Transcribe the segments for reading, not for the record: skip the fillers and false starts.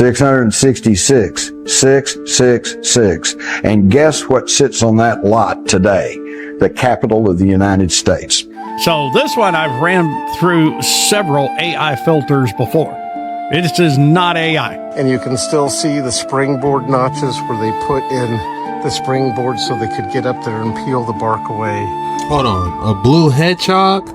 666. 666. And guess what sits on that lot today? The capital of the United States. So this one I've ran through several AI filters before. It is not AI. And you can still see the springboard notches where they put in the springboard so they could get up there and peel the bark away. Hold on, a blue hedgehog?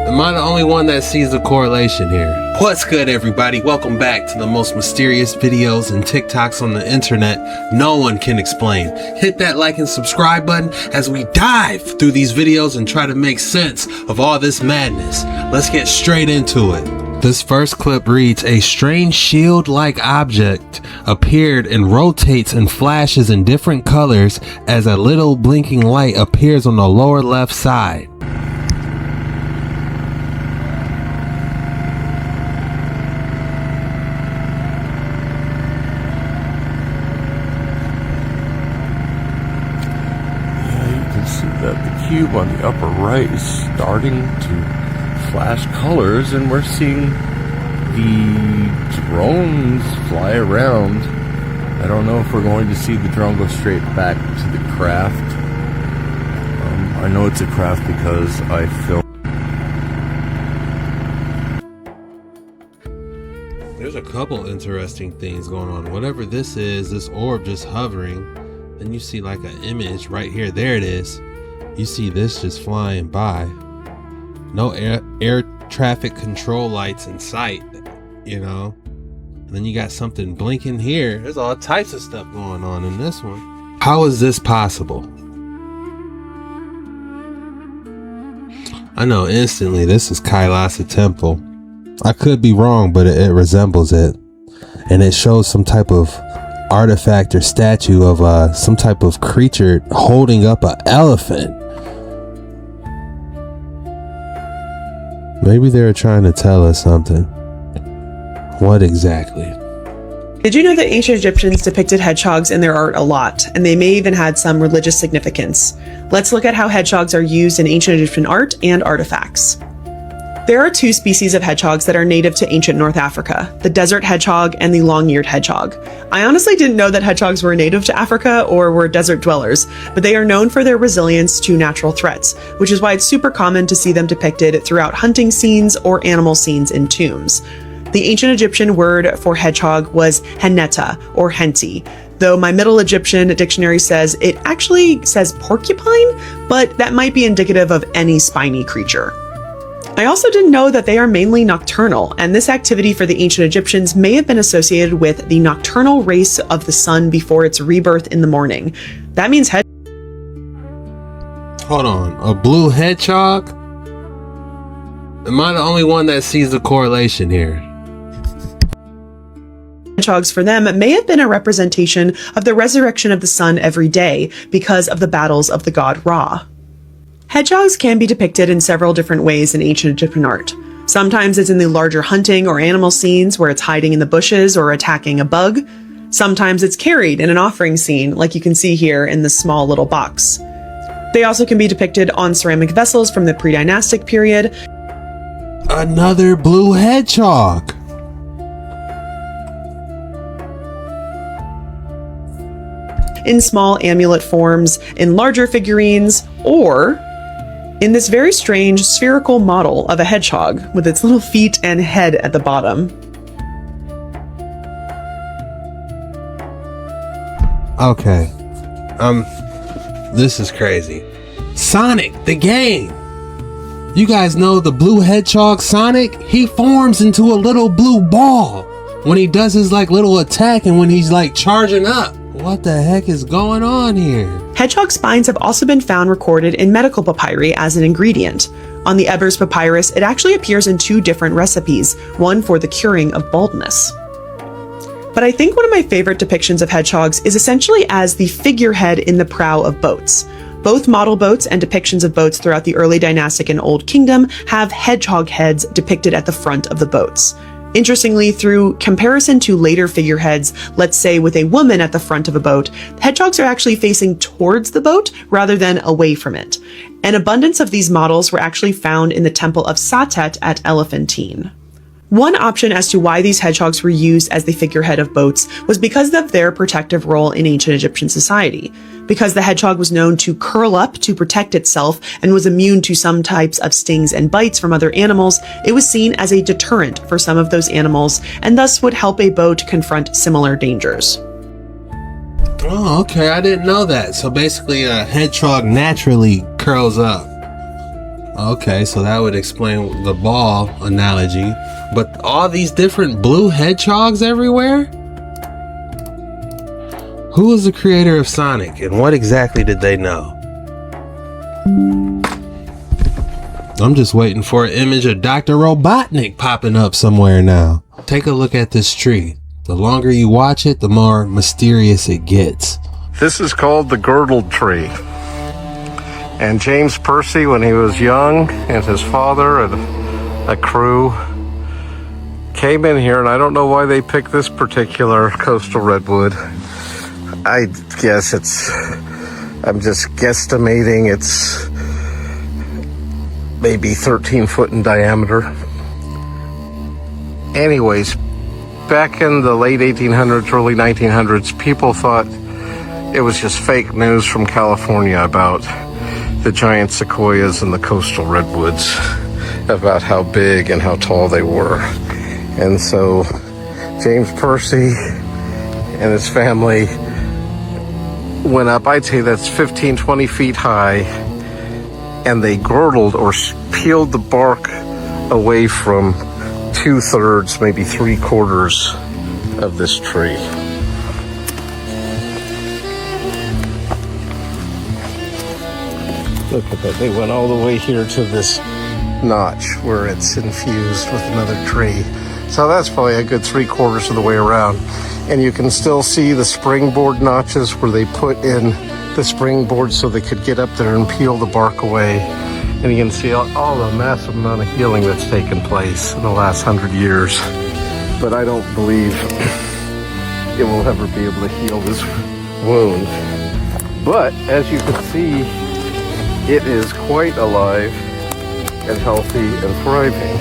Am I the only one that sees the correlation here? What's good, everybody? Welcome back to the most mysterious videos and TikToks on the internet no one can explain. Hit that like and subscribe button as we dive through these videos and try to make sense of all this madness. Let's get straight into it. This first clip reads, a strange shield-like object appeared and rotates and flashes in different colors as a little blinking light appears on the lower left side. That the cube on the upper right is starting to flash colors, and we're seeing the drones fly around. I don't know if we're going to see the drone go straight back to the craft. I know it's a craft because I filmed. There's a couple interesting things going on. Whatever this is, this orb just hovering, then you see like an image right here. There it is. You see this just flying by. No air traffic control lights in sight, you know. And then you got something blinking here. There's all types of stuff going on in this one. How is this possible? I know instantly this is Kailasa Temple. I could be wrong, but it resembles it. And it shows some type of artifact or statue of some type of creature holding up an elephant. Maybe they were trying to tell us something. What exactly? Did you know that ancient Egyptians depicted hedgehogs in their art a lot, and they may even had some religious significance? Let's look at how hedgehogs are used in ancient Egyptian art and artifacts. There are two species of hedgehogs that are native to ancient North Africa, the desert hedgehog and the long-eared hedgehog. I honestly didn't know that hedgehogs were native to Africa or were desert dwellers, but they are known for their resilience to natural threats, which is why it's super common to see them depicted throughout hunting scenes or animal scenes in tombs. The ancient Egyptian word for hedgehog was henneta or henti, though my Middle Egyptian dictionary says it actually says porcupine, but that might be indicative of any spiny creature. I also didn't know that they are mainly nocturnal, and this activity for the ancient Egyptians may have been associated with the nocturnal race of the sun before its rebirth in the morning. That means Hold on, a blue hedgehog? Am I the only one that sees the correlation here? Hedgehogs for them may have been a representation of the resurrection of the sun every day because of the battles of the god Ra. Hedgehogs can be depicted in several different ways in ancient Egyptian art. Sometimes it's in the larger hunting or animal scenes where it's hiding in the bushes or attacking a bug. Sometimes it's carried in an offering scene, like you can see here in this small little box. They also can be depicted on ceramic vessels from the pre-dynastic period. Another blue hedgehog! In small amulet forms, in larger figurines, or in this very strange spherical model of a hedgehog with its little feet and head at the bottom. Okay. This is crazy. Sonic, the game! You guys know the blue hedgehog Sonic? He forms into a little blue ball when he does his like little attack and when he's like charging up. What the heck is going on here? Hedgehog spines have also been found recorded in medical papyri as an ingredient. On the Ebers papyrus, it actually appears in two different recipes, one for the curing of baldness. But I think one of my favorite depictions of hedgehogs is essentially as the figurehead in the prow of boats. Both model boats and depictions of boats throughout the early dynastic and Old Kingdom have hedgehog heads depicted at the front of the boats. Interestingly, through comparison to later figureheads, let's say with a woman at the front of a boat, hedgehogs are actually facing towards the boat rather than away from it. An abundance of these models were actually found in the temple of Satet at Elephantine. One option as to why these hedgehogs were used as the figurehead of boats was because of their protective role in ancient Egyptian society. Because the hedgehog was known to curl up to protect itself and was immune to some types of stings and bites from other animals, it was seen as a deterrent for some of those animals and thus would help a boat confront similar dangers. Oh, okay, I didn't know that. So basically a hedgehog naturally curls up. Okay, so that would explain the ball analogy. But all these different blue hedgehogs everywhere? Who was the creator of Sonic and what exactly did they know? I'm just waiting for an image of Dr. Robotnik popping up somewhere now. Take a look at this tree. The longer you watch it, the more mysterious it gets. This is called the girdled tree. And James Percy, when he was young, and his father and a crew came in here, and I don't know why they picked this particular coastal redwood. I guess I'm just guesstimating it's maybe 13 foot in diameter. Anyways, back in the late 1800s, early 1900s, people thought it was just fake news from California about the giant sequoias and the coastal redwoods, about how big and how tall they were. And so James Percy and his family went up, I'd say that's 15, 20 feet high, and they girdled or peeled the bark away from 2/3, maybe 3/4 of this tree. Look at that, they went all the way here to this notch where it's infused with another tree. So that's probably a good 3/4 of the way around. And you can still see the springboard notches where they put in the springboard so they could get up there and peel the bark away. And you can see all the massive amount of healing that's taken place in the last 100 years. But I don't believe it will ever be able to heal this wound. But as you can see, it is quite alive and healthy and thriving.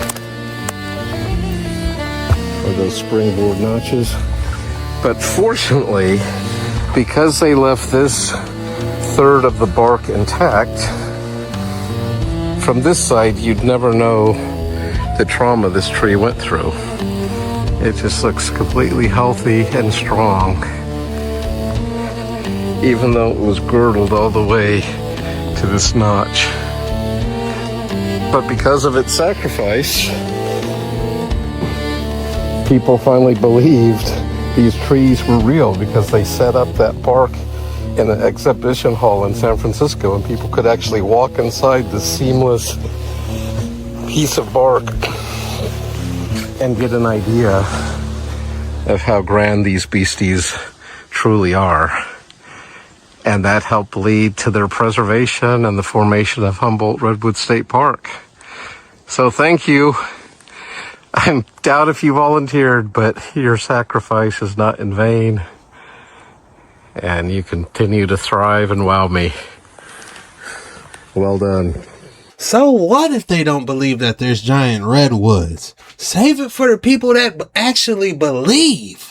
Or those springboard notches. But fortunately, because they left this third of the bark intact, from this side you'd never know the trauma this tree went through. It just looks completely healthy and strong, even though it was girdled all the way to this notch. But because of its sacrifice, people finally believed these trees were real, because they set up that bark in an exhibition hall in San Francisco, and people could actually walk inside the seamless piece of bark and get an idea of how grand these beasties truly are. And that helped lead to their preservation and the formation of Humboldt Redwood State Park. So thank you. I doubt if you volunteered, but your sacrifice is not in vain. And you continue to thrive and wow me. Well done. So what if they don't believe that there's giant redwoods? Save it for the people that actually believe.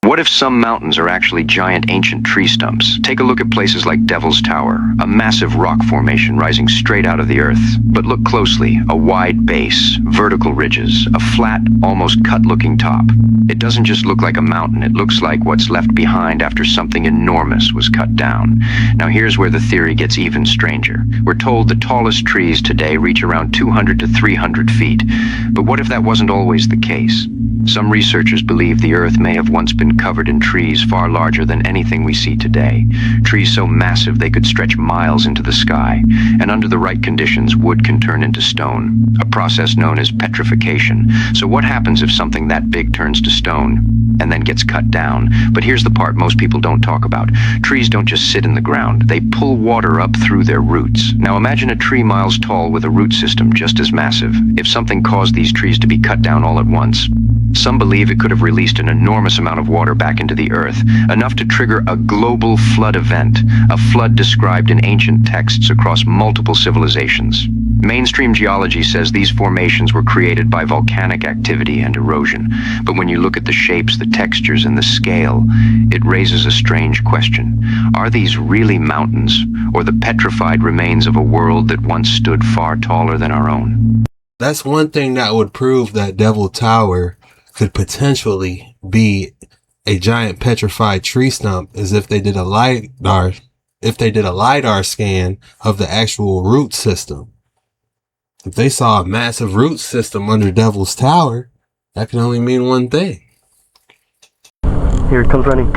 What if some mountains are actually giant ancient tree stumps? Take a look at places like Devil's Tower, a massive rock formation rising straight out of the earth. But look closely, a wide base, vertical ridges, a flat, almost cut-looking top. It doesn't just look like a mountain, it looks like what's left behind after something enormous was cut down. Now here's where the theory gets even stranger. We're told the tallest trees today reach around 200 to 300 feet. But what if that wasn't always the case? Some researchers believe the earth may have once been covered in trees far larger than anything we see today. Trees so massive they could stretch miles into the sky. And under the right conditions, wood can turn into stone, a process known as petrification. So what happens if something that big turns to stone and then gets cut down? But here's the part most people don't talk about. Trees don't just sit in the ground. They pull water up through their roots. Now imagine a tree miles tall with a root system just as massive. If something caused these trees to be cut down all at once, some believe it could have released an enormous amount of water back into the earth, enough to trigger a global flood event, a flood described in ancient texts across multiple civilizations. Mainstream geology says these formations were created by volcanic activity and erosion, but when you look at the shapes, the textures, and the scale, it raises a strange question. Are these really mountains, or the petrified remains of a world that once stood far taller than our own? That's one thing that would prove that Devil Tower could potentially be a giant petrified tree stump, is if they did a LiDAR scan of the actual root system. If they saw a massive root system under Devil's Tower, that can only mean one thing. Here it comes running.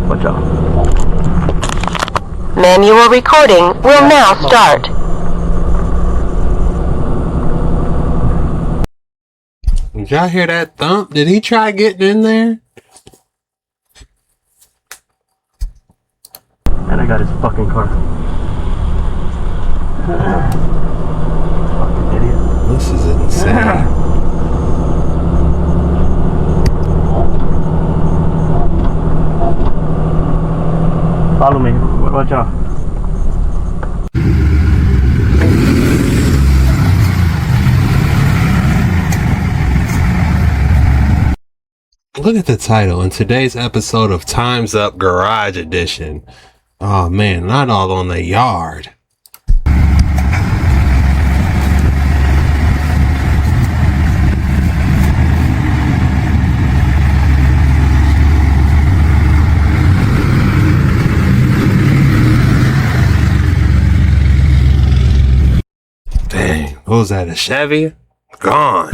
Watch out. Manual recording will now start. Did y'all hear that thump? Did he try getting in there? And I got his fucking car. Fucking idiot. This is insane. Follow me. Watch out. Look at the title in today's episode of Time's Up Garage Edition. Oh man, not all on the yard. Dang, what was that, a Chevy? Gone.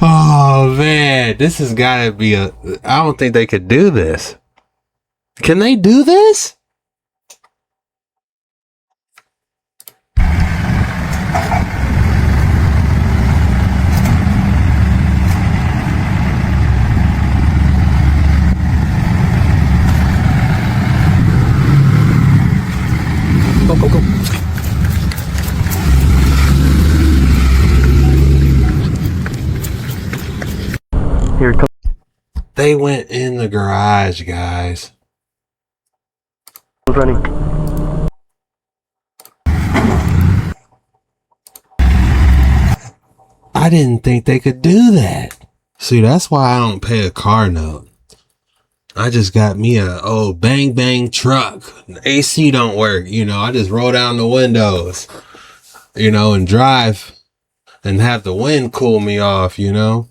Oh man, this has gotta be I don't think they could do this. Can they do this? Go, go, go. Here it comes. They went in the garage, guys. Running. I didn't think they could do that. See, that's why I don't pay a car note. I just got me a old bang bang truck. The AC don't work, you know. I just roll down the windows, you know, and drive and have the wind cool me off, you know.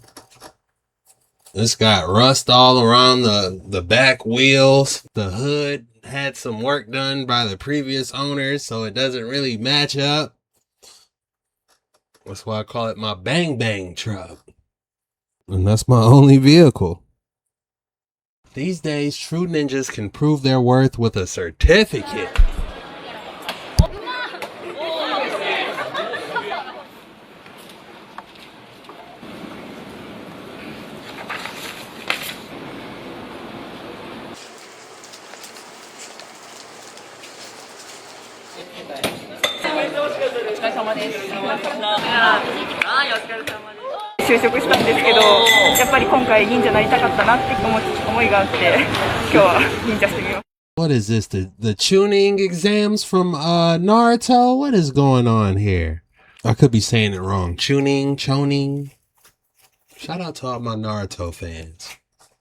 It's got rust all around the back wheels. The hood had some work done by the previous owners, so it doesn't really match up. That's why I call it my bang bang truck. And that's my only vehicle. These days, true ninjas can prove their worth with a certificate. What is this? The tuning exams from Naruto? What is going on here? I could be saying it wrong. Choning. Shout out to all my Naruto fans.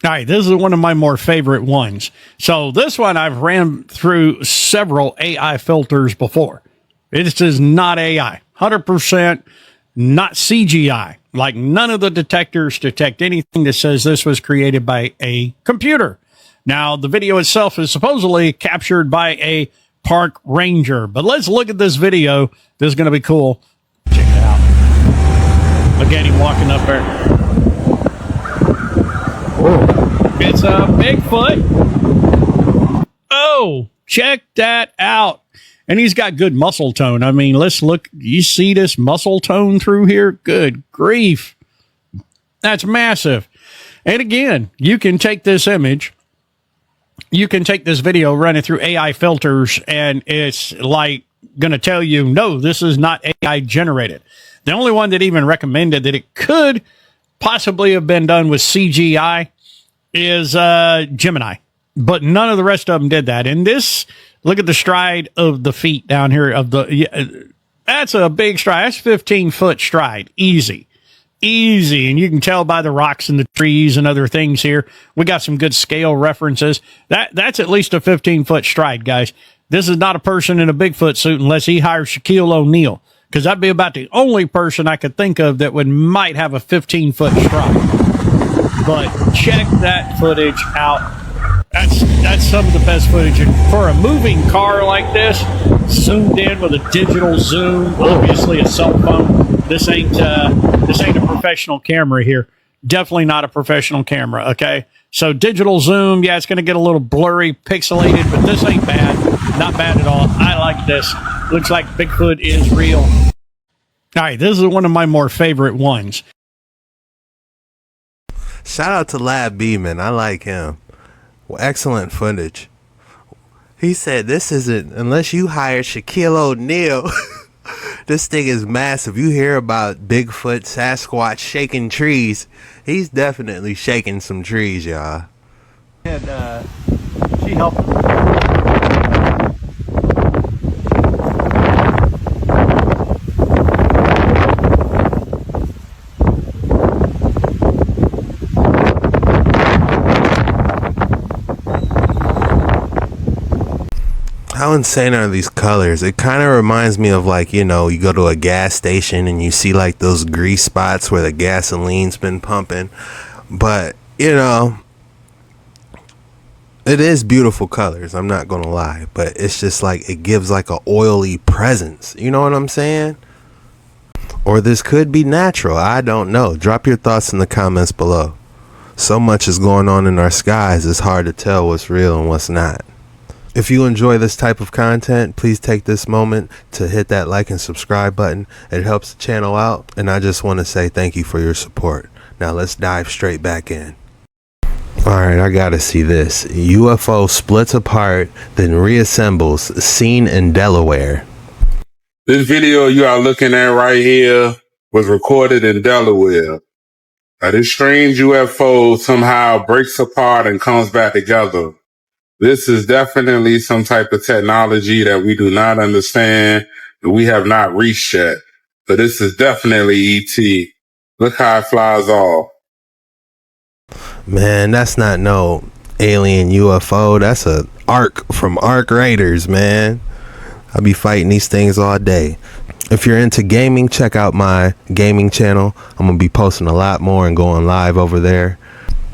All right, this is one of my more favorite ones. So this one I've ran through several AI filters before. This is not AI. 100% not CGI. Like none of the detectors detect anything that says this was created by a computer. Now, the video itself is supposedly captured by a park ranger. But let's look at this video. This is going to be cool. Check it out. Look at him walking up there. Whoa. It's a Bigfoot. Oh, check that out. And he's got good muscle tone. I mean, let's look. You see this muscle tone through here? Good grief. That's massive. And again, you can take this image, you can take this video, run it through AI filters, and it's like going to tell you, no, this is not AI generated. The only one that even recommended that it could possibly have been done with CGI is Gemini, but none of the rest of them did that. And this, look at the stride of the feet down here of the, that's a big stride. That's 15-foot stride. Easy. And you can tell by the rocks and the trees and other things here. We got some good scale references. That's at least a 15-foot stride, guys. This is not a person in a Bigfoot suit unless he hires Shaquille O'Neal, because that'd be about the only person I could think of that might have a 15-foot stride. But check that footage out. That's some of the best footage. And for a moving car like this, zoomed in with a digital zoom, obviously a cell phone. This ain't a professional camera here. Definitely not a professional camera. Okay, so digital zoom, yeah, it's going to get a little blurry, pixelated, but this ain't bad. Not bad at all. I like this. Looks like Bigfoot is real. All right, this is one of my more favorite ones. Shout out to Lab B, man. I like him. Well, excellent footage. He said this isn't, unless you hire Shaquille O'Neal. This thing is massive. You hear about Bigfoot, Sasquatch shaking trees. He's definitely shaking some trees, y'all. And she helped. How insane are these colors? It kind of reminds me of, like, you know, you go to a gas station and you see like those grease spots where the gasoline's been pumping. But, you know, it is beautiful colors, I'm not gonna lie, but it's just like it gives like a oily presence, you know what I'm saying? Or this could be natural, I don't know. Drop your thoughts in the comments below. So much is going on in our skies, it's hard to tell what's real and what's not. If you enjoy this type of content, please take this moment to hit that like and subscribe button. It helps the channel out, and I just want to say thank you for your support. Now let's dive straight back in. Alright, I gotta see this. UFO splits apart, then reassembles, seen in Delaware. This video you are looking at right here was recorded in Delaware. This strange UFO somehow breaks apart and comes back together. This is definitely some type of technology that we do not understand, and we have not reached yet. But this is definitely ET. Look how it flies off. Man, that's not no alien UFO. That's a Ark from Ark Raiders, man. I'll be fighting these things all day. If you're into gaming, check out my gaming channel. I'm going to be posting a lot more and going live over there.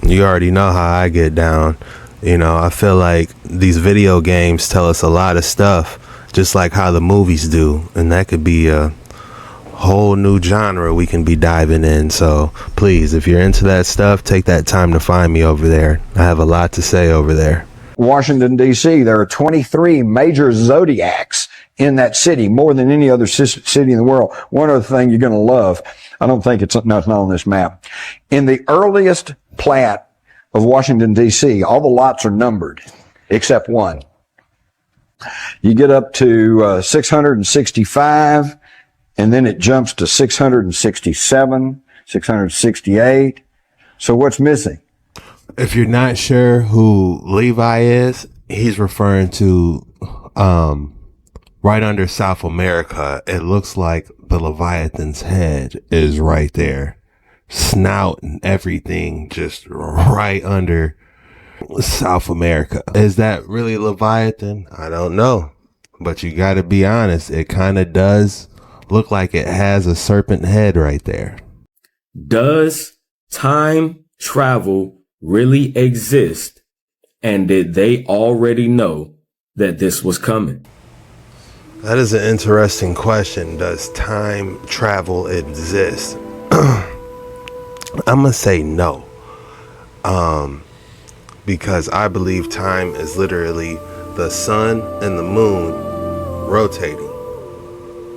You already know how I get down. You know, I feel like these video games tell us a lot of stuff, just like how the movies do. And that could be a whole new genre we can be diving in. So please, if you're into that stuff, take that time to find me over there. I have a lot to say over there. Washington, D.C., there are 23 major Zodiacs in that city, more than any other city in the world. One other thing you're going to love, I don't think it's not on this map. In the earliest plat of Washington, D.C., all the lots are numbered, except one. You get up to 665, and then it jumps to 667, 668. So what's missing? If you're not sure who Levi is, he's referring to right under South America. It looks like the Leviathan's head is right there. Snout and everything just right under South America. Is that really Leviathan? I don't know. But you got to be honest. It kind of does look like it has a serpent head right there. Does time travel really exist? And did they already know that this was coming? That is an interesting question. Does time travel exist? I'm going to say no. Because I believe time is literally the sun and the moon rotating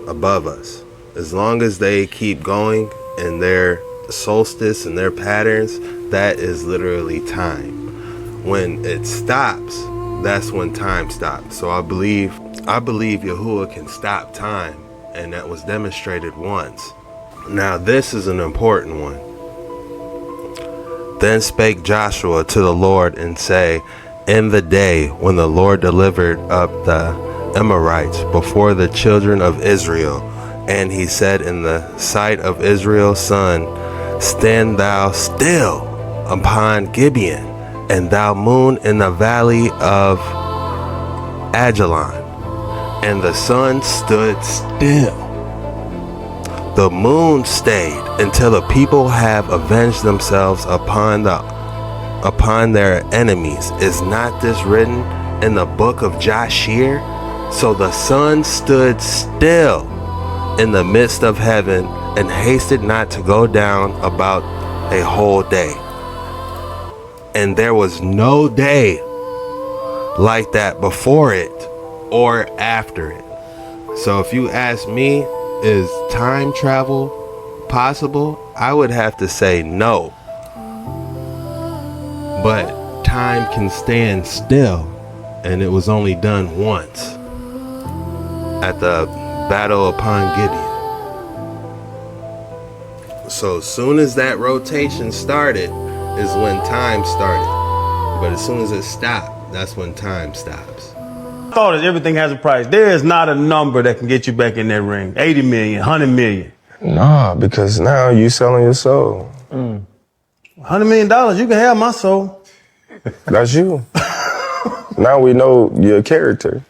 above us. As long as they keep going in their solstice and their patterns, that is literally time. When it stops, that's when time stops. So I believe Yahuwah can stop time, and that was demonstrated once. Now this is an important one. Then spake Joshua to the Lord and say, in the day when the Lord delivered up the Amorites before the children of Israel, and he said in the sight of Israel's son, stand thou still upon Gibeon, and thou moon in the valley of Ajalon. And the sun stood still. The moon stayed until the people have avenged themselves upon their enemies. Is not this written in the book of Jashir? So the sun stood still in the midst of heaven and hasted not to go down about a whole day. And there was no day like that before it or after it. So if you ask me, is time travel possible? I would have to say no. But time can stand still, and it was only done once at the battle upon Gibeon. So as soon as that rotation started is when time started. But as soon as it stopped, that's when time stops. I thought that everything has a price. There is not a number that can get you back in that ring. 80 million, 100 million. Nah, because now you selling your soul. $100 million, you can have my soul. That's you. Now we know your character.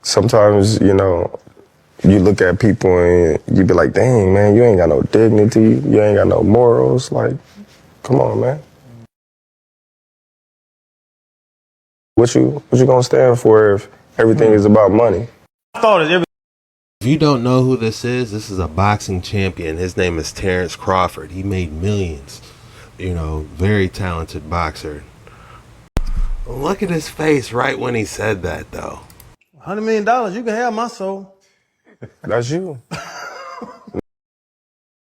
Sometimes, you know, you look at people and you be like, dang, man, you ain't got no dignity. You ain't got no morals. Like, come on, man. What you gonna stand for if everything is about money? I thought that If you don't know who this is a boxing champion. His name is Terence Crawford. He made millions. You know, very talented boxer. Look at his face right when he said that, though. $100 million, you can have my soul. That's you.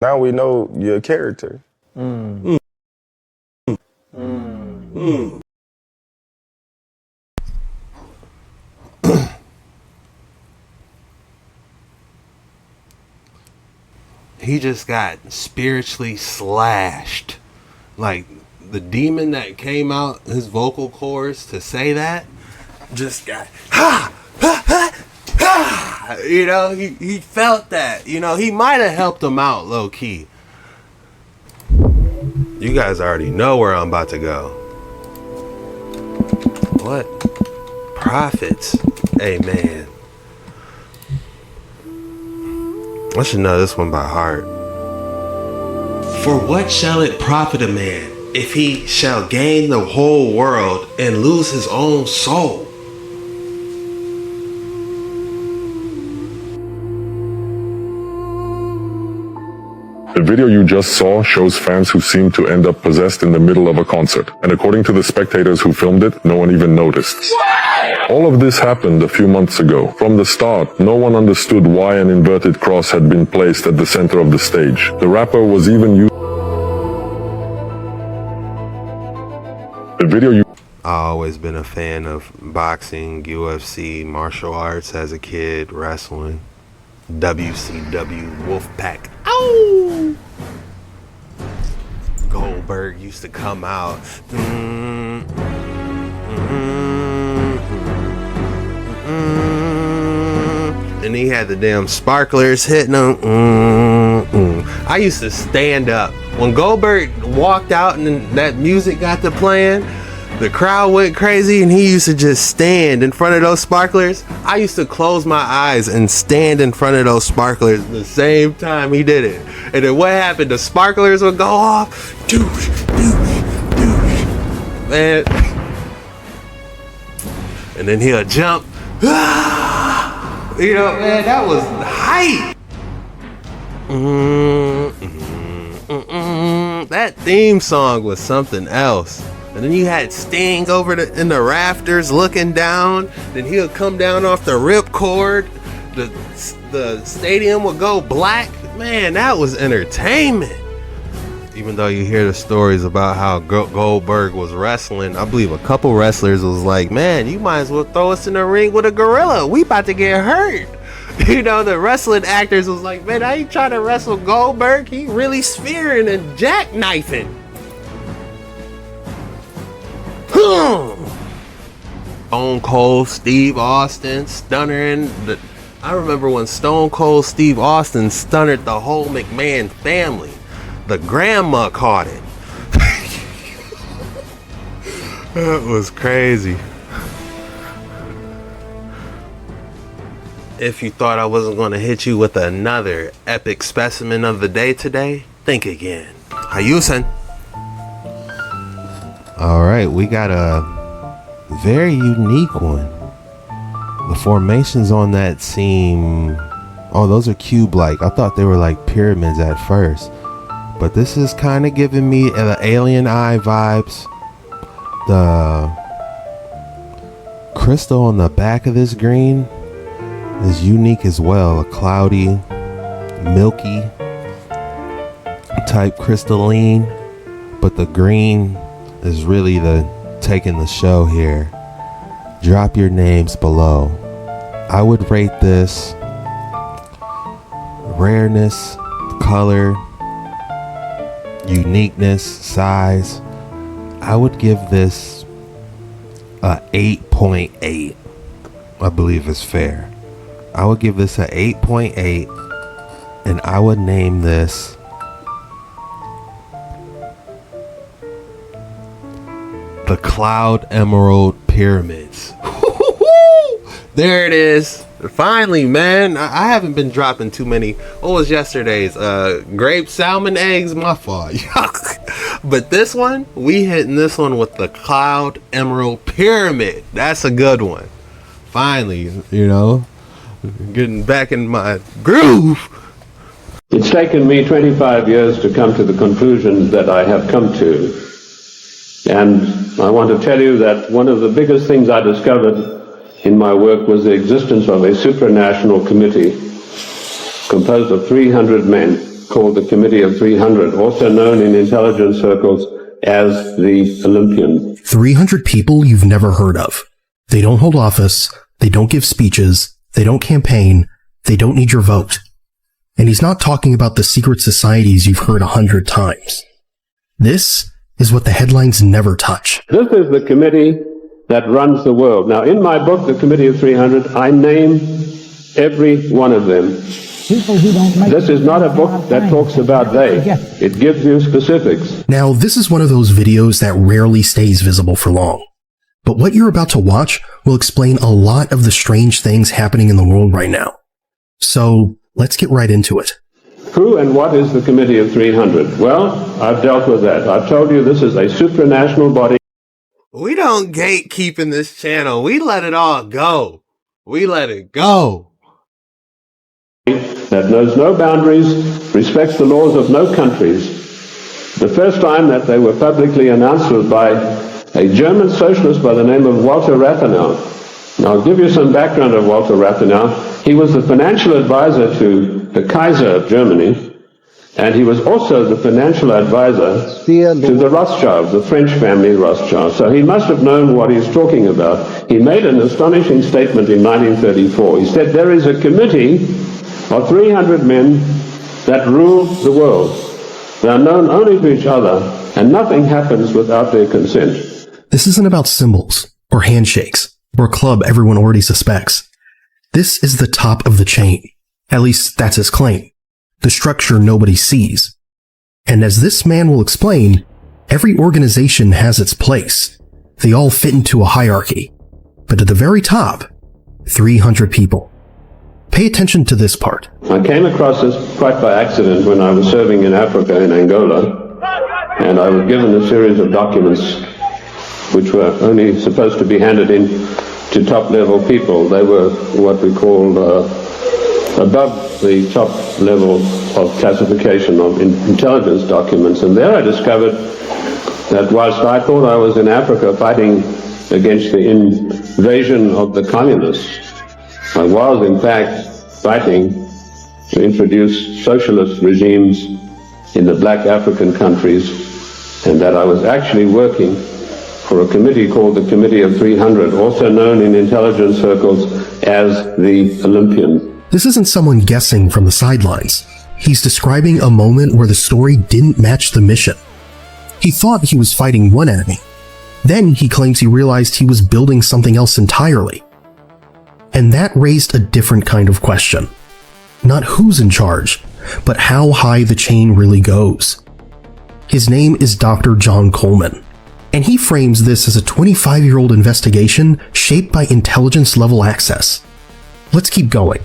Now we know your character. He just got spiritually slashed. Like, the demon that came out his vocal cords to say that just got you know, he felt that. You know, he might have helped him out low key. You guys already know where I'm about to go. What? Prophets. Amen. I should know this one by heart. For what shall it profit a man if he shall gain the whole world and lose his own soul? The video you just saw shows fans who seem to end up possessed in the middle of a concert, and according to the spectators who filmed it, no one even noticed. All of this happened a few months ago. From the start, no one understood why an inverted cross had been placed at the center of the stage. The rapper was even used. The video you I've always been a fan of boxing, UFC, martial arts as a kid, wrestling, WCW, Wolfpack. Ow! Goldberg used to come out. And he had the damn sparklers hitting him. I used to stand up. When Goldberg walked out and that music got to playing, the crowd went crazy and he used to just stand in front of those sparklers. I used to close my eyes and stand in front of those sparklers at the same time he did it. And then what happened? The sparklers would go off. Doosh, doosh, doosh. Man. And then he'll jump. You know, man, that was hype. That theme song was something else. And then you had Sting over in the rafters looking down. Then he would come down off the ripcord. The stadium would go black. Man, that was entertainment. Even though you hear the stories about how Goldberg was wrestling, I believe a couple wrestlers was like, man, you might as well throw us in the ring with a gorilla. We about to get hurt. You know, the wrestling actors was like, man, I ain't trying to wrestle Goldberg. He really spearing and jackknifing. Stone Cold Steve Austin stunnering the... I remember when Stone Cold Steve Austin stunned the whole McMahon family. The grandma caught it. That was crazy. If you thought I wasn't going to hit you with another epic specimen of the day today, think again. Hayusen. All right, we got a very unique one. The formations on that seem... Oh, those are cube-like. I thought they were like pyramids at first. But this is kind of giving me the alien eye vibes. The crystal on the back of this green is unique as well. A cloudy, milky type crystalline. But the green is really taking the show here. Drop your names below. I would rate this rareness, color, uniqueness, size. I would give this a 8.8. I believe is fair. I would give this a 8.8, and I would name this the Cloud Emerald Pyramids. There it is. Finally, man. I haven't been dropping too many. What was yesterday's? Grape salmon eggs? My fault. But this one, we hitting this one with the Cloud Emerald Pyramid. That's a good one. Finally, you know, getting back in my groove. It's taken me 25 years to come to the conclusions that I have come to. And I want to tell you that one of the biggest things I discovered in my work was the existence of a supranational committee composed of 300 men called the Committee of 300, also known in intelligence circles as the Olympians. 300 people you've never heard of. They don't hold office, they don't give speeches, they don't campaign, they don't need your vote. And he's not talking about the secret societies you've heard 100 times. This is what the headlines never touch. This is the committee that runs the world. Now, in my book, The Committee of 300, I name every one of them. This is not a book that talks about they. It gives you specifics. Now, this is one of those videos that rarely stays visible for long. But what you're about to watch will explain a lot of the strange things happening in the world right now. So, let's get right into it. Who and what is the Committee of 300? Well, I've dealt with that. I've told you this is a supranational body. We don't gatekeep in this channel. We let it all go. We let it go. That knows no boundaries, respects the laws of no countries. The first time that they were publicly announced was by a German socialist by the name of Walter Rathenau. Now, I'll give you some background of Walter Rathenau. He was the financial advisor to the Kaiser of Germany, and he was also the financial advisor to the Rothschilds, the French family Rothschild. So he must have known what he's talking about. He made an astonishing statement in 1934. He said, there is a committee of 300 men that rule the world. They are known only to each other, and nothing happens without their consent. This isn't about symbols, or handshakes, or a club everyone already suspects. This is the top of the chain. At least that's his claim. The structure nobody sees. And as this man will explain, every organization has its place. They all fit into a hierarchy. But at the very top, 300 people. Pay attention to this part. I came across this quite by accident when I was serving in Africa in Angola, and I was given a series of documents which were only supposed to be handed in to top-level people. They were what we called above the top level of classification of intelligence documents, and there I discovered that whilst I thought I was in Africa fighting against the invasion of the communists, I was in fact fighting to introduce socialist regimes in the black African countries, and that I was actually working for a committee called the Committee of 300, also known in intelligence circles as the Olympian. This isn't someone guessing from the sidelines. He's describing a moment where the story didn't match the mission. He thought he was fighting one enemy. Then he claims he realized he was building something else entirely. And that raised a different kind of question. Not who's in charge, but how high the chain really goes. His name is Dr. John Coleman, and he frames this as a 25-year-old investigation shaped by intelligence-level access. Let's keep going.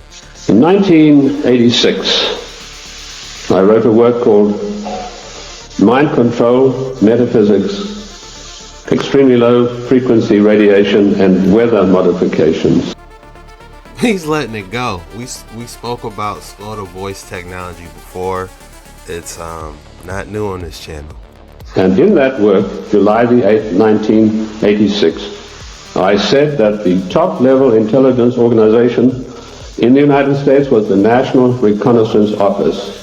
In 1986, I wrote a work called Mind Control, Metaphysics, Extremely Low Frequency Radiation, and Weather Modifications. He's letting it go. We spoke about slow-to-voice technology before. It's not new on this channel. And in that work, July the 8th, 1986, I said that the top-level intelligence organization in the United States was the National Reconnaissance Office,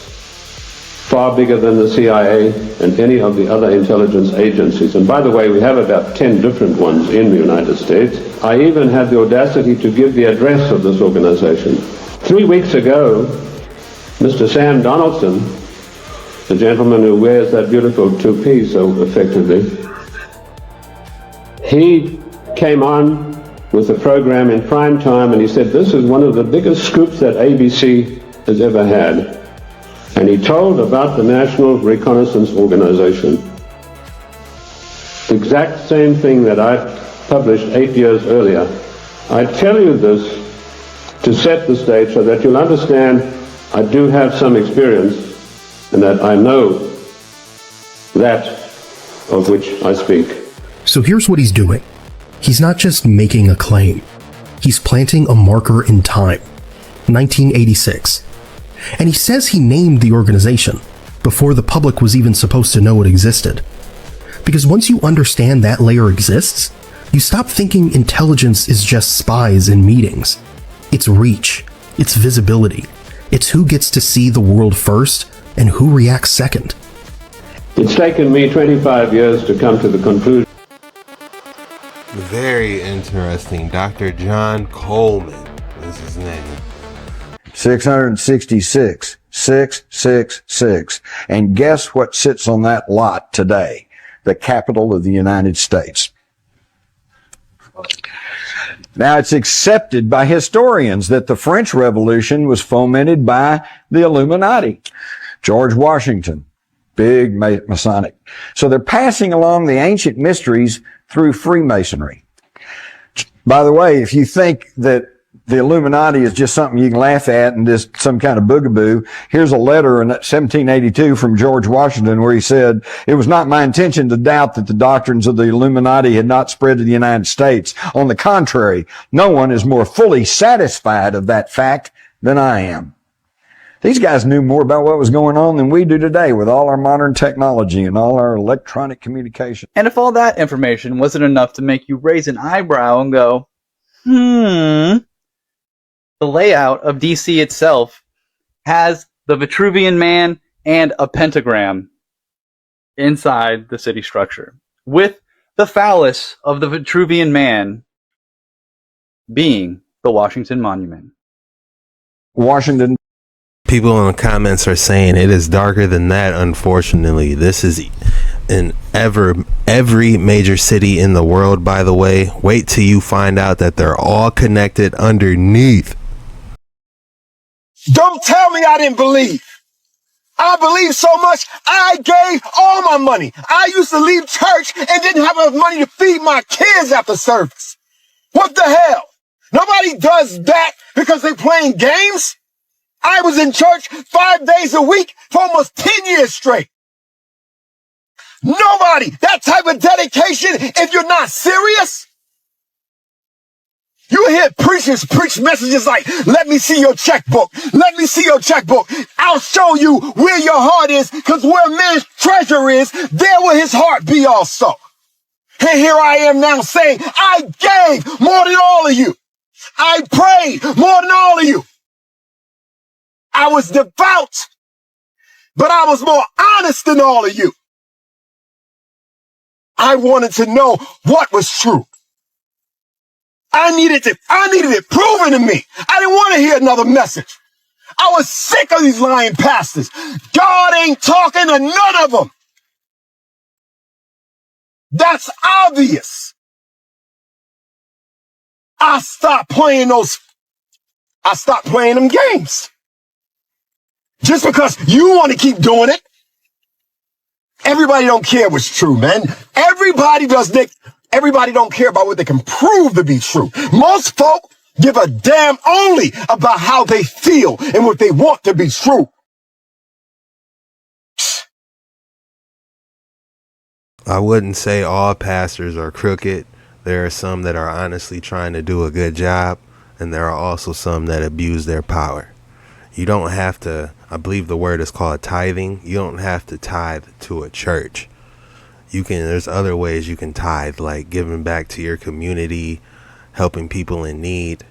far bigger than the CIA and any of the other intelligence agencies. And by the way, we have about 10 different ones in the United States. I even had the audacity to give the address of this organization. 3 weeks ago, Mr. Sam Donaldson, the gentleman who wears that beautiful toupee so effectively, he came on with a program in prime time, and he said, this is one of the biggest scoops that ABC has ever had. And he told about the National Reconnaissance Organization. The exact same thing that I published 8 years earlier. I tell you this to set the stage so that you'll understand I do have some experience and that I know that of which I speak. So here's what he's doing. He's not just making a claim. He's planting a marker in time. 1986. And he says he named the organization before the public was even supposed to know it existed. Because once you understand that layer exists, you stop thinking intelligence is just spies in meetings. It's reach. It's visibility. It's who gets to see the world first and who reacts second. It's taken me 25 years to come to the conclusion. Very interesting. Dr. John Coleman is his name. 666. 666. And guess what sits on that lot today? The capital of the United States. Now, it's accepted by historians that the French Revolution was fomented by the Illuminati. George Washington, big Masonic. So they're passing along the ancient mysteries through Freemasonry. By the way, if you think that the Illuminati is just something you can laugh at and just some kind of boogaboo, here's a letter in 1782 from George Washington where he said, "It was not my intention to doubt that the doctrines of the Illuminati had not spread to the United States. On the contrary, no one is more fully satisfied of that fact than I am." These guys knew more about what was going on than we do today with all our modern technology and all our electronic communication. And if all that information wasn't enough to make you raise an eyebrow and go, the layout of DC itself has the Vitruvian Man and a pentagram inside the city structure, with the phallus of the Vitruvian Man being the Washington Monument. Washington. People in the comments are saying it is darker than that, unfortunately. This is in every major city in the world, by the way. Wait till you find out that they're all connected underneath. Don't tell me I didn't believe. I believed so much, I gave all my money. I used to leave church and didn't have enough money to feed my kids after service. What the hell? Nobody does that because they're playing games? I was in church 5 days a week for almost 10 years straight. Nobody! That type of dedication, if you're not serious, You hear preachers preach messages like, let me see your checkbook. Let me see your checkbook. I'll show you where your heart is, because where man's treasure is, there will his heart be also. And here I am now saying, I gave more than all of you. I prayed more than all of you. I was devout, but I was more honest than all of you. I wanted to know what was true. I needed it proven to me. I didn't want to hear another message. I was sick of these lying pastors. God ain't talking to none of them. That's obvious. I stopped playing them games. Just because you want to keep doing it. Everybody don't care what's true, man. Everybody don't care about what they can prove to be true. Most folk give a damn only about how they feel and what they want to be true. I wouldn't say all pastors are crooked. There are some that are honestly trying to do a good job, and there are also some that abuse their power. You don't have to, I believe the word is called tithing. You don't have to tithe to a church. There's other ways you can tithe, like giving back to your community, helping people in need.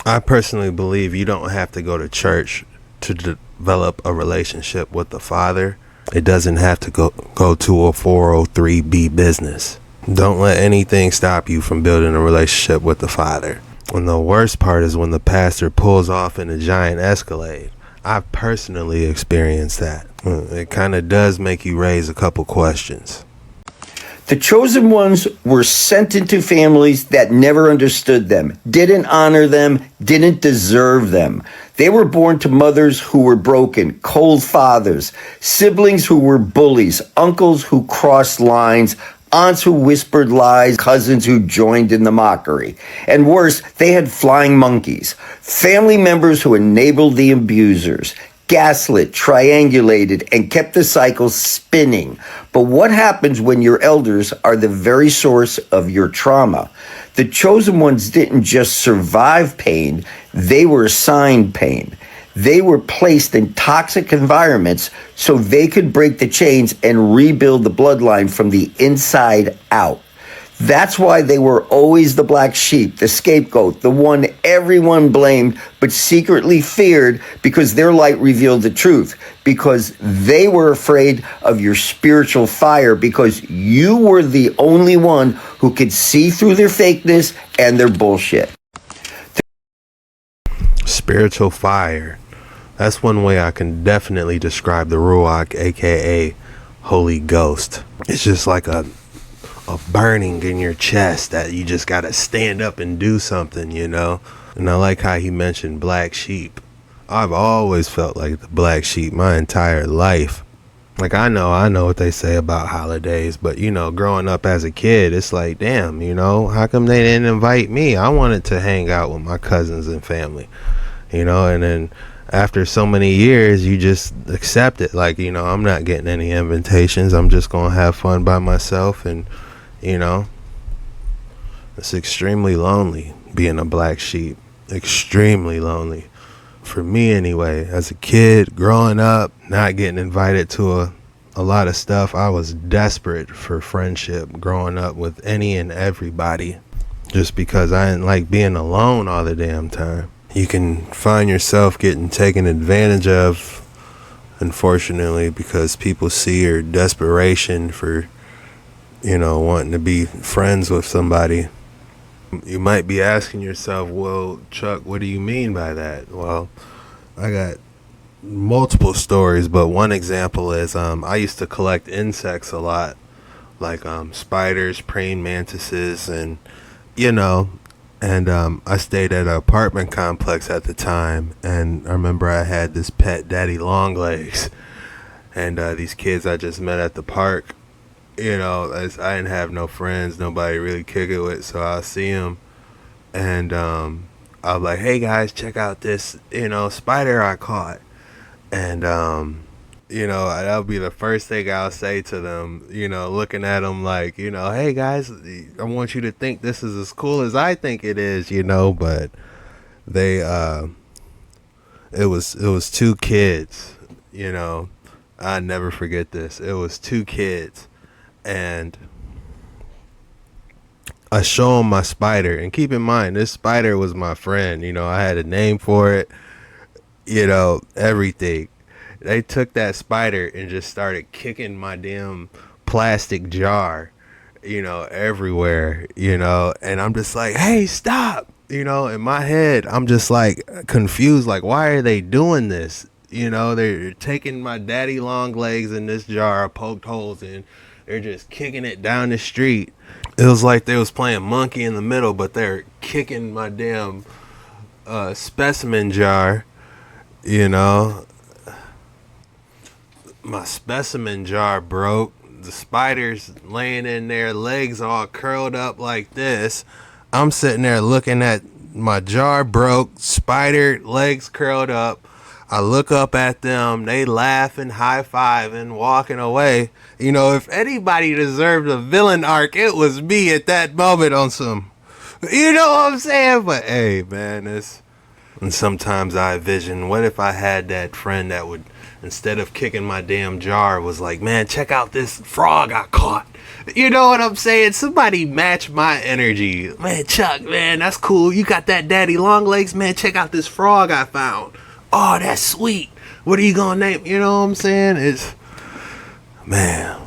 I personally believe you don't have to go to church to develop a relationship with the Father. It doesn't have to go to a 403B business. Don't let anything stop you from building a relationship with the Father. And the worst part is when the pastor pulls off in a giant Escalade. I've personally experienced that. It kind of does make you raise a couple questions. The chosen ones were sent into families that never understood them, didn't honor them, didn't deserve them. They were born to mothers who were broken, cold fathers, siblings who were bullies, uncles who crossed lines, aunts who whispered lies, cousins who joined in the mockery. And worse, they had flying monkeys, family members who enabled the abusers, gaslit, triangulated, and kept the cycle spinning. But what happens when your elders are the very source of your trauma? The chosen ones didn't just survive pain, they were assigned pain. They were placed in toxic environments so they could break the chains and rebuild the bloodline from the inside out. That's why they were always the black sheep, the scapegoat, the one everyone blamed but secretly feared because their light revealed the truth, because they were afraid of your spiritual fire, because you were the only one who could see through their fakeness and their bullshit. Spiritual fire. That's one way I can definitely describe the Ruach, aka Holy Ghost. It's just like a burning in your chest that you just gotta stand up and do something, you know? And I like how he mentioned black sheep. I've always felt like the black sheep my entire life. Like, I know what they say about holidays, but, you know, growing up as a kid, it's like, damn, you know, how come they didn't invite me? I wanted to hang out with my cousins and family, you know? And then after so many years, you just accept it. Like, you know, I'm not getting any invitations. I'm just gonna have fun by myself. And, you know, it's extremely lonely being a black sheep. Extremely lonely. For me anyway, as a kid, growing up, not getting invited to a lot of stuff, I was desperate for friendship growing up with any and everybody, just because I didn't like being alone all the damn time. You can find yourself getting taken advantage of, unfortunately, because people see your desperation for, you know, wanting to be friends with somebody. You might be asking yourself, well, Chuck, what do you mean by that? Well, I got multiple stories, but one example is I used to collect insects a lot, like spiders, praying mantises, and, you know, and I stayed at an apartment complex at the time, and I remember I had this pet daddy longlegs, and these kids I just met at the park. You know, I didn't have no friends, nobody really kick it with, so I'll see them, and I'm like, hey guys, check out this, you know, spider I caught, and You know, that would be the first thing I'll say to them, you know, looking at them like, you know, hey guys, I want you to think this is as cool as I think it is, you know, but they, it was two kids, you know, I never forget this. It was two kids, and I show them my spider, and keep in mind, this spider was my friend, you know, I had a name for it, you know, everything. They took that spider and just started kicking my damn plastic jar, you know, everywhere, you know, and I'm just like, hey, stop, you know, in my head, I'm just like confused, like, why are they doing this? You know, they're taking my daddy long legs in this jar, poked holes in, they're just kicking it down the street. It was like they was playing monkey in the middle, but they're kicking my damn specimen jar, you know. My specimen jar broke. The spider's laying in there, legs all curled up like this. I'm sitting there looking at my jar broke, spider legs curled up. I look up at them, they laughing, high-fiving, walking away. You know, if anybody deserved a villain arc, it was me at that moment on some, you know what I'm saying? But hey, man, and sometimes I envision, what if I had that friend that would, instead of kicking my damn jar, was like, man, check out this frog I caught. You know what I'm saying? Somebody match my energy. Man, Chuck, man, that's cool. You got that daddy long legs, man. Check out this frog I found. Oh, that's sweet. What are you gonna name? You know what I'm saying? It's, man.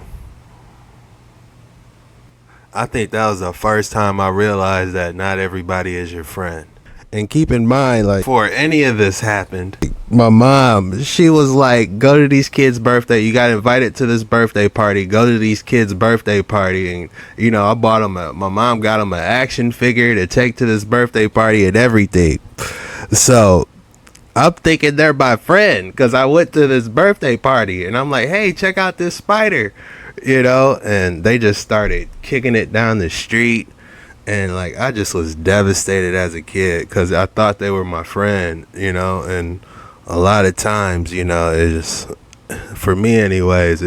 I think that was the first time I realized that not everybody is your friend. And keep in mind, like, before any of this happened, my mom, she was like, go to these kids' birthday. You got invited to this birthday party. Go to these kids' birthday party. And, you know, I bought them my mom got them an action figure to take to this birthday party and everything. So I'm thinking they're my friend because I went to this birthday party. And I'm like, hey, check out this spider, you know. And they just started kicking it down the street. And like, I just was devastated as a kid because I thought they were my friend, you know. And a lot of times, you know, it just, for me anyways,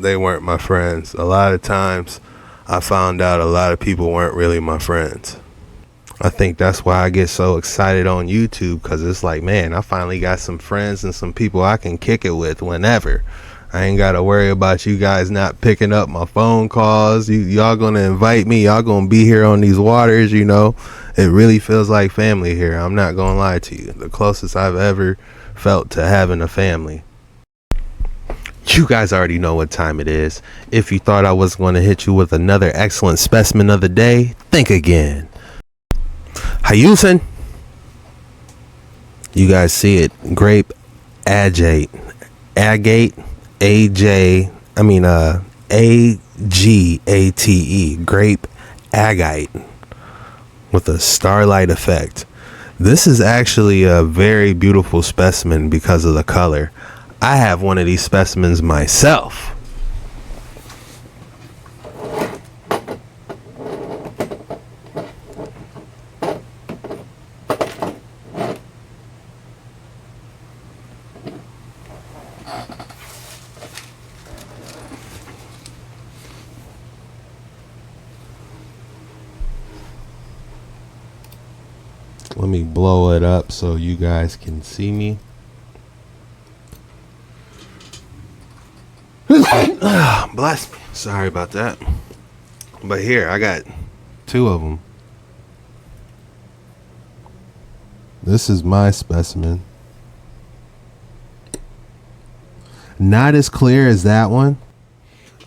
they weren't my friends. A lot of times I found out a lot of people weren't really my friends. I think that's why I get so excited on YouTube, because it's like, man, I finally got some friends and some people I can kick it with whenever. I ain't got to worry about you guys not picking up my phone calls. Y'all going to invite me. Y'all going to be here on these waters, you know. It really feels like family here. I'm not going to lie to you. The closest I've ever felt to having a family. You guys already know what time it is. If you thought I was going to hit you with another excellent specimen of the day, think again. Hayusen. You guys see it. Grape Agate. Agate. A-G-A-T-E, Grape Agate, with a starlight effect. This is actually a very beautiful specimen because of the color. I have one of these specimens myself. Let me blow it up so you guys can see me. Bless me. Sorry about that. But here, I got two of them. This is my specimen. Not as clear as that one.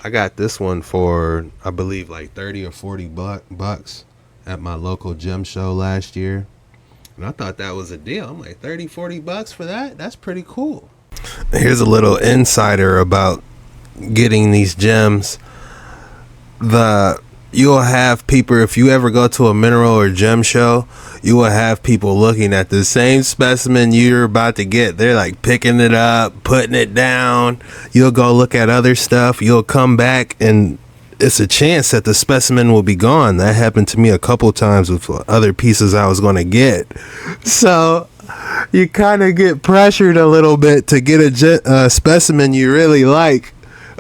I got this one for, I believe, like 30 or 40 bucks at my local gem show last year. And I thought that was a deal. I'm like, 30, 40 bucks for that? That's pretty cool. Here's a little insider about getting these gems. You'll have people, if you ever go to a mineral or gem show, you will have people looking at the same specimen you're about to get. They're like picking it up, putting it down. You'll go look at other stuff. You'll come back and it's a chance that the specimen will be gone. That happened to me a couple times with other pieces I was going to get. So you kind of get pressured a little bit to get a specimen you really like,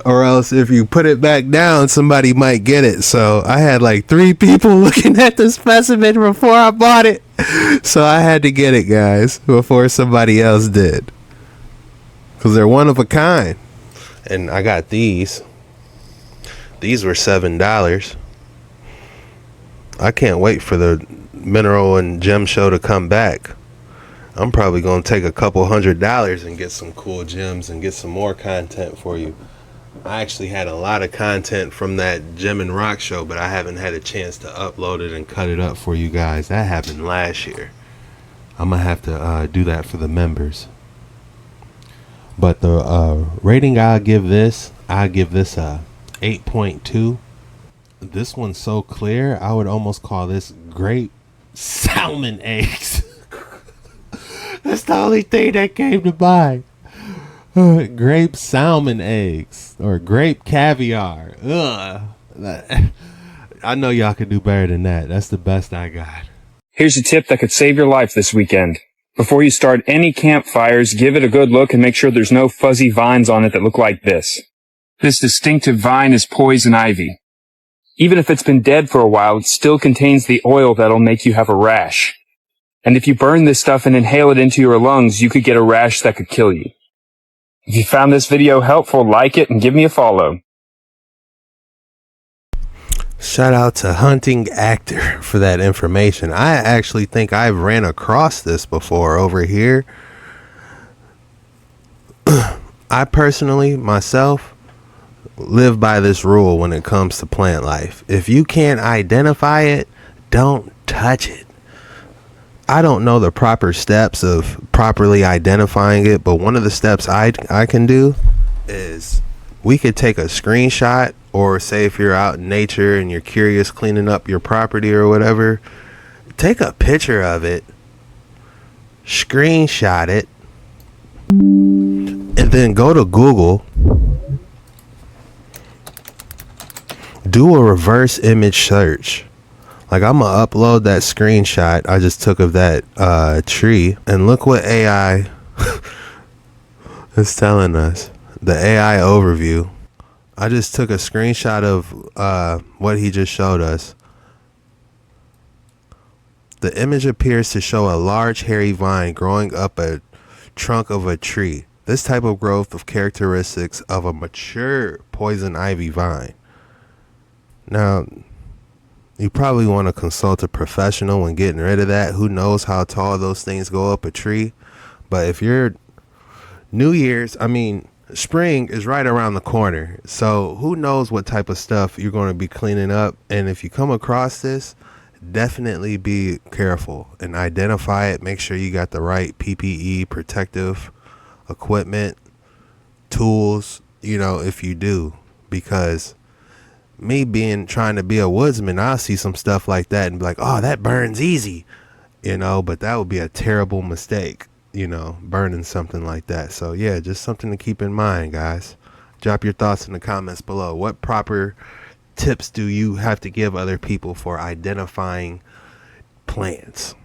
or else if you put it back down, somebody might get it. So I had like 3 people looking at the specimen before I bought it. So I had to get it, guys, before somebody else did. Because they're one of a kind. And I got these. These were $7. I can't wait for the mineral and gem show to come back. I'm probably going to take a couple $100 and get some cool gems and get some more content for you. I actually had a lot of content from that Gem and Rock show, but I haven't had a chance to upload it and cut it up for you guys. That happened last year. I'm going to have to do that for the members. But the rating I give this a 8.2. This one's so clear, I would almost call this grape salmon eggs. That's the only thing that came to mind. Grape salmon eggs or grape caviar. Ugh. I know y'all could do better than that. That's the best I got. Here's a tip that could save your life this weekend. Before you start any campfires, give it a good look and make sure there's no fuzzy vines on it that look like this. This distinctive vine is poison ivy. Even if it's been dead for a while, it still contains the oil that'll make you have a rash. And if you burn this stuff and inhale it into your lungs, you could get a rash that could kill you. If you found this video helpful, like it and give me a follow. Shout out to Hunting Actor for that information. I actually think I've ran across this before over here. I personally, myself, live by this rule when it comes to plant life. If you can't identify it, don't touch it. I don't know the proper steps of properly identifying it, but one of the steps I can do is we could take a screenshot, or say if you're out in nature and you're curious cleaning up your property or whatever, take a picture of it, screenshot it, and then go to Google, do a reverse image search. Like, I'm gonna upload that screenshot I just took of that tree, and look what AI is telling us. The AI overview. I just took a screenshot of what he just showed us. The image appears to show a large hairy vine growing up a trunk of a tree. This type of growth of characteristics of a mature poison ivy vine. Now, you probably want to consult a professional when getting rid of that. Who knows how tall those things go up a tree? But if you're spring is right around the corner. So who knows what type of stuff you're going to be cleaning up. And if you come across this, definitely be careful and identify it. Make sure you got the right PPE, protective equipment, tools, if you do. Because me trying to be a woodsman, I'll see some stuff like that and be like, oh, that burns easy, but that would be a terrible mistake, burning something like that. So yeah, just something to keep in mind, guys. Drop your thoughts in the comments below. What proper tips do you have to give other people for identifying plants?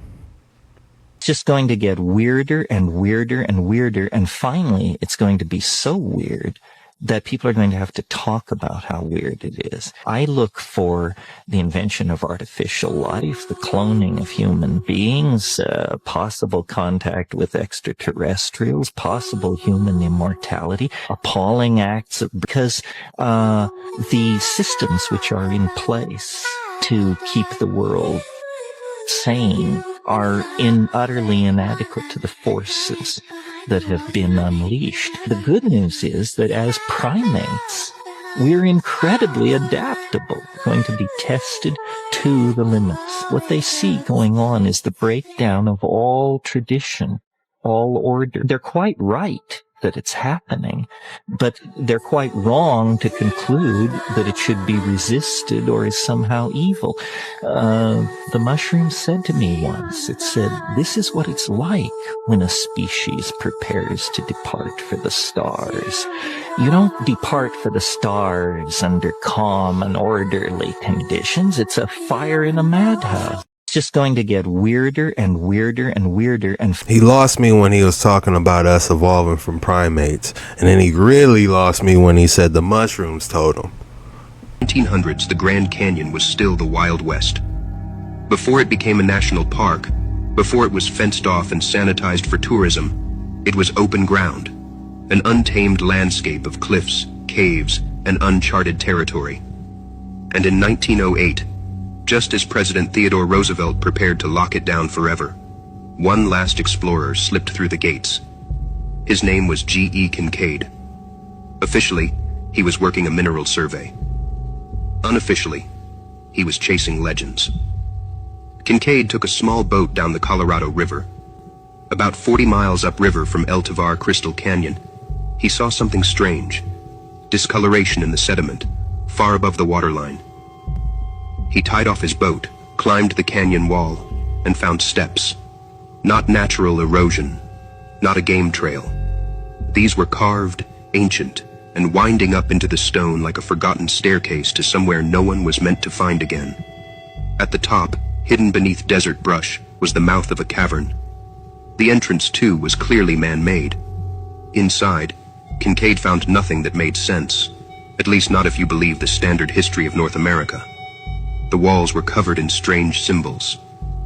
It's just going to get weirder and weirder and weirder, and finally it's going to be so weird that people are going to have to talk about how weird it is. I look for the invention of artificial life, the cloning of human beings, possible contact with extraterrestrials, possible human immortality, appalling acts because the systems which are in place to keep the world sane are utterly inadequate to the forces that have been unleashed. The good news is that as primates, we're incredibly adaptable, going to be tested to the limits. What they see going on is the breakdown of all tradition, all order. They're quite right that it's happening, but they're quite wrong to conclude that it should be resisted or is somehow evil. The mushroom said to me once, it said, this is what it's like when a species prepares to depart for the stars. You don't depart for the stars under calm and orderly conditions. It's a fire in a madhouse. just going to get weirder and weirder and weirder. And he lost me when he was talking about us evolving from primates. And then he really lost me when he said the mushrooms told him. 1900s, the Grand Canyon was still the Wild West. Before it became a national park, before it was fenced off and sanitized for tourism, it was open ground, an untamed landscape of cliffs, caves, and uncharted territory. And in 1908, just as President Theodore Roosevelt prepared to lock it down forever, one last explorer slipped through the gates. His name was G.E. Kincaid. Officially, he was working a mineral survey. Unofficially, he was chasing legends. Kincaid took a small boat down the Colorado River. About 40 miles upriver from El Tovar Crystal Canyon, he saw something strange. Discoloration in the sediment, far above the waterline. He tied off his boat, climbed the canyon wall, and found steps. Not natural erosion, not a game trail. These were carved, ancient, and winding up into the stone like a forgotten staircase to somewhere no one was meant to find again. At the top, hidden beneath desert brush, was the mouth of a cavern. The entrance, too, was clearly man-made. Inside, Kincaid found nothing that made sense, at least not if you believe the standard history of North America. The walls were covered in strange symbols,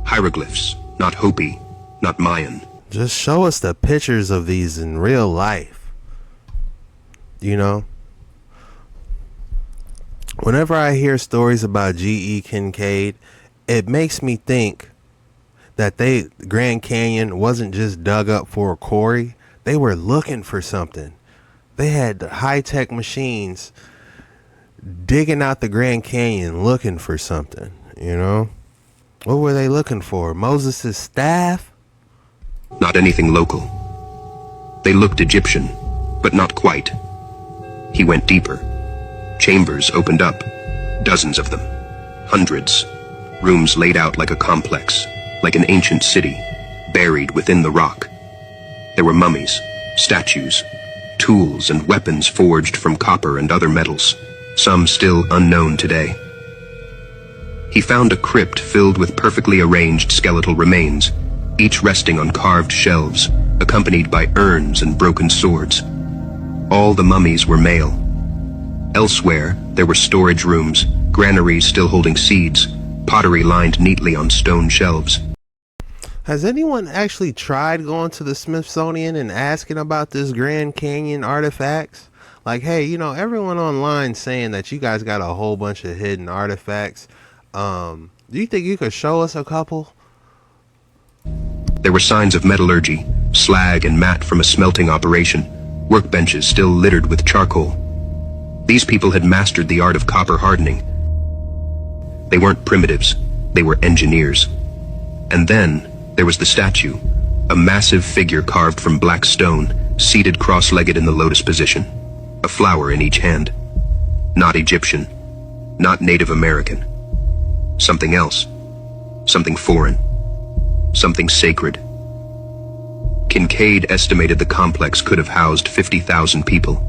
hieroglyphs, not Hopi, not Mayan. Just show us the pictures of these in real life. You know? Whenever I hear stories about G.E. Kincaid, it makes me think that Grand Canyon wasn't just dug up for a quarry. They were looking for something. They had high-tech machines digging out the Grand Canyon looking for something, you know? What were they looking for? Moses' staff? Not anything local. They looked Egyptian, but not quite. He went deeper. Chambers opened up, dozens of them, hundreds. Rooms laid out like a complex, like an ancient city, buried within the rock. There were mummies, statues, tools and weapons forged from copper and other metals, some still unknown today. He found a crypt filled with perfectly arranged skeletal remains, each resting on carved shelves, accompanied by urns and broken swords. All the mummies were male. Elsewhere, there were storage rooms, granaries still holding seeds, pottery lined neatly on stone shelves. Has anyone actually tried going to the Smithsonian and asking about this Grand Canyon artifacts? Like, hey, you know, everyone online saying that you guys got a whole bunch of hidden artifacts. Do you think you could show us a couple? There were signs of metallurgy, slag and mat from a smelting operation, workbenches still littered with charcoal. These people had mastered the art of copper hardening. They weren't primitives, they were engineers. And then there was the statue, a massive figure carved from black stone, seated cross-legged in the lotus position, a flower in each hand. Not Egyptian, not Native American. Something else, something foreign, something sacred. Kincaid estimated the complex could have housed 50,000 people.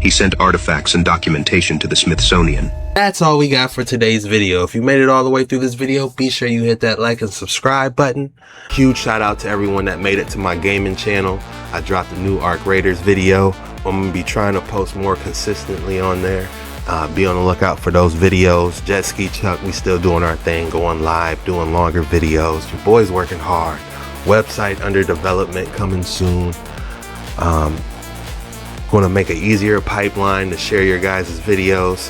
He sent artifacts and documentation to the Smithsonian. That's all we got for today's video. If you made it all the way through this video, be sure you hit that like and subscribe button. Huge shout out to everyone that made it to my gaming channel. I dropped a new Arc Raiders video. I'm going to be trying to post more consistently on there. Be on the lookout for those videos. JetskiChucK, we still doing our thing, going live, doing longer videos. Your boy's working hard. Website under development, coming soon. Going to make an easier pipeline to share your guys' videos.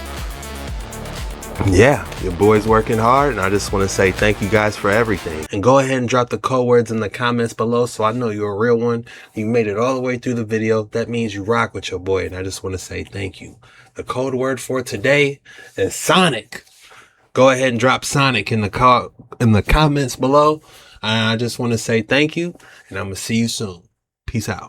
Yeah, your boy's working hard, and I just want to say thank you guys for everything. And go ahead and drop the code words in the comments below so I know you're a real one. You made it all the way through the video. That means you rock with your boy, and I just want to say thank you. The code word for today is Sonic. Go ahead and drop Sonic in the comments below. I just want to say thank you, and I'm going to see you soon. Peace out.